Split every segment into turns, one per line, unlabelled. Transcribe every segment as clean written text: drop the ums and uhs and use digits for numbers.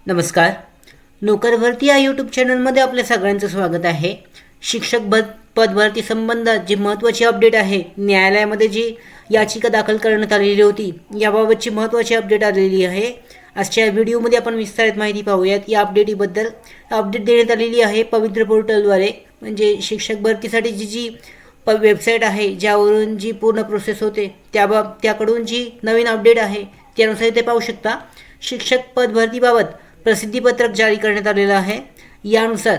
नमस्कार. नोकर भरती या यूट्यूब चॅनलमध्ये आपल्या सगळ्यांचं स्वागत आहे. शिक्षक पद भरती संबंधात जी महत्त्वाची अपडेट आहे, न्यायालयामध्ये जी याचिका दाखल करण्यात आलेली होती याबाबतची महत्त्वाची अपडेट आलेली आहे. आजच्या व्हिडिओमध्ये आपण विस्तारित माहिती पाहूयात. या अपडेट देण्यात आलेली आहे पवित्र पोर्टलद्वारे. म्हणजे शिक्षक भरतीसाठी जी वेबसाईट आहे ज्यावरून जी पूर्ण प्रोसेस होते त्याकडून जी नवीन अपडेट आहे त्यानुसार ते पाहू शकता. शिक्षक पद भरतीबाबत प्रसिद्धीपत्रक जारी करण्यात आलेलं आहे. यानुसार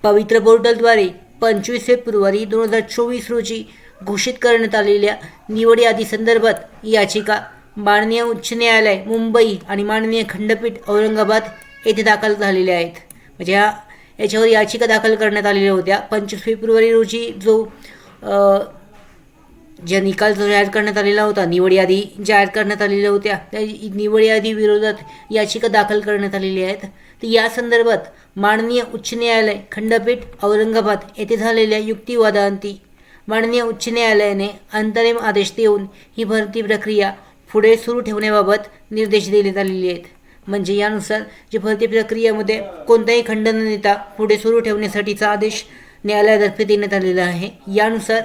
पवित्र पोर्टलद्वारे 25 फेब्रुवारी 2024 रोजी घोषित करण्यात आलेल्या निवड यादी संदर्भात याचिका माननीय उच्च न्यायालय मुंबई आणि माननीय खंडपीठ औरंगाबाद येथे दाखल झालेल्या आहेत. म्हणजे याच्यावर याचिका दाखल करण्यात आलेल्या होत्या. 25 फेब्रुवारी रोजी ज्या निकाल जाहीर करण्यात आलेला होता, निवड यादी जाहीर करण्यात आलेल्या होत्या, त्या निवड यादी विरोधात याचिका दाखल करण्यात आलेली आहेत. तर या संदर्भात माननीय उच्च न्यायालय खंडपीठ औरंगाबाद येथे झालेल्या युक्तिवादांती माननीय उच्च न्यायालयाने अंतरिम आदेश देऊन ही भरती प्रक्रिया पुढे सुरू ठेवण्याबाबत निर्देश देण्यात आलेले आहेत. म्हणजे यानुसार जी भरती प्रक्रियेमध्ये कोणताही खंड न देता पुढे सुरू ठेवण्यासाठीचा आदेश न्यायालयातर्फे देण्यात आलेला आहे. यानुसार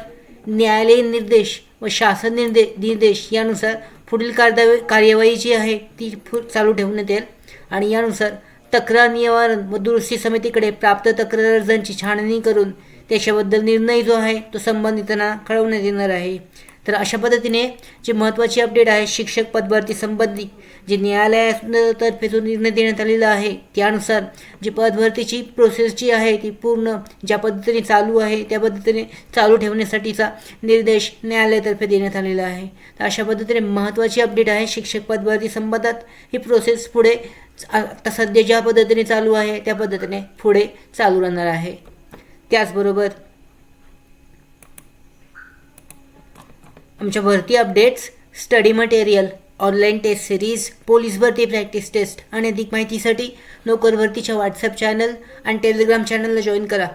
न्यायालयीन निर्देश व शासन निर्देश यानुसार पुढील कार्यवाही जी आहे ती चालू ठेवण्यात येईल. आणि यानुसार तक्रार निवारण व दुरुस्ती समितीकडे प्राप्त तक्रार अर्जांची छाननी करून त्याच्याबद्दल निर्णय जो आहे तो संबंधितांना कळवण्यात येणार आहे. तर अशा पद्धतीने जी महत्त्वाची अपडेट आहे शिक्षक पदभरती संबंधी जे न्यायालयातर्फे जो निर्णय देण्यात आलेला आहे त्यानुसार जी पदभरतीची प्रोसेस जी आहे ती पूर्ण ज्या पद्धतीने चालू आहे त्या पद्धतीने चालू ठेवण्यासाठीचा निर्देश न्यायालयातर्फे देण्यात आलेला आहे. तर अशा पद्धतीने महत्त्वाची अपडेट आहे शिक्षक पदभरती संबंधात. ही प्रोसेस पुढे आता सध्या ज्या पद्धतीने चालू आहे त्या पद्धतीने पुढे चालू राहणार आहे. त्याचबरोबर आमच्या भरती updates, study material, online test series, police भरती प्रॅक्टिस टेस्ट आणि अधिक माहितीसाठी नोकर भरतीच्या व्हॉट्सअप चॅनल आणि टेलिग्राम चॅनलला जॉईन करा.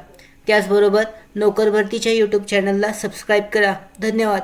त्याचबरोबर नोकर भरतीच्या यूट्यूब चॅनलला सबस्क्राईब करा. धन्यवाद.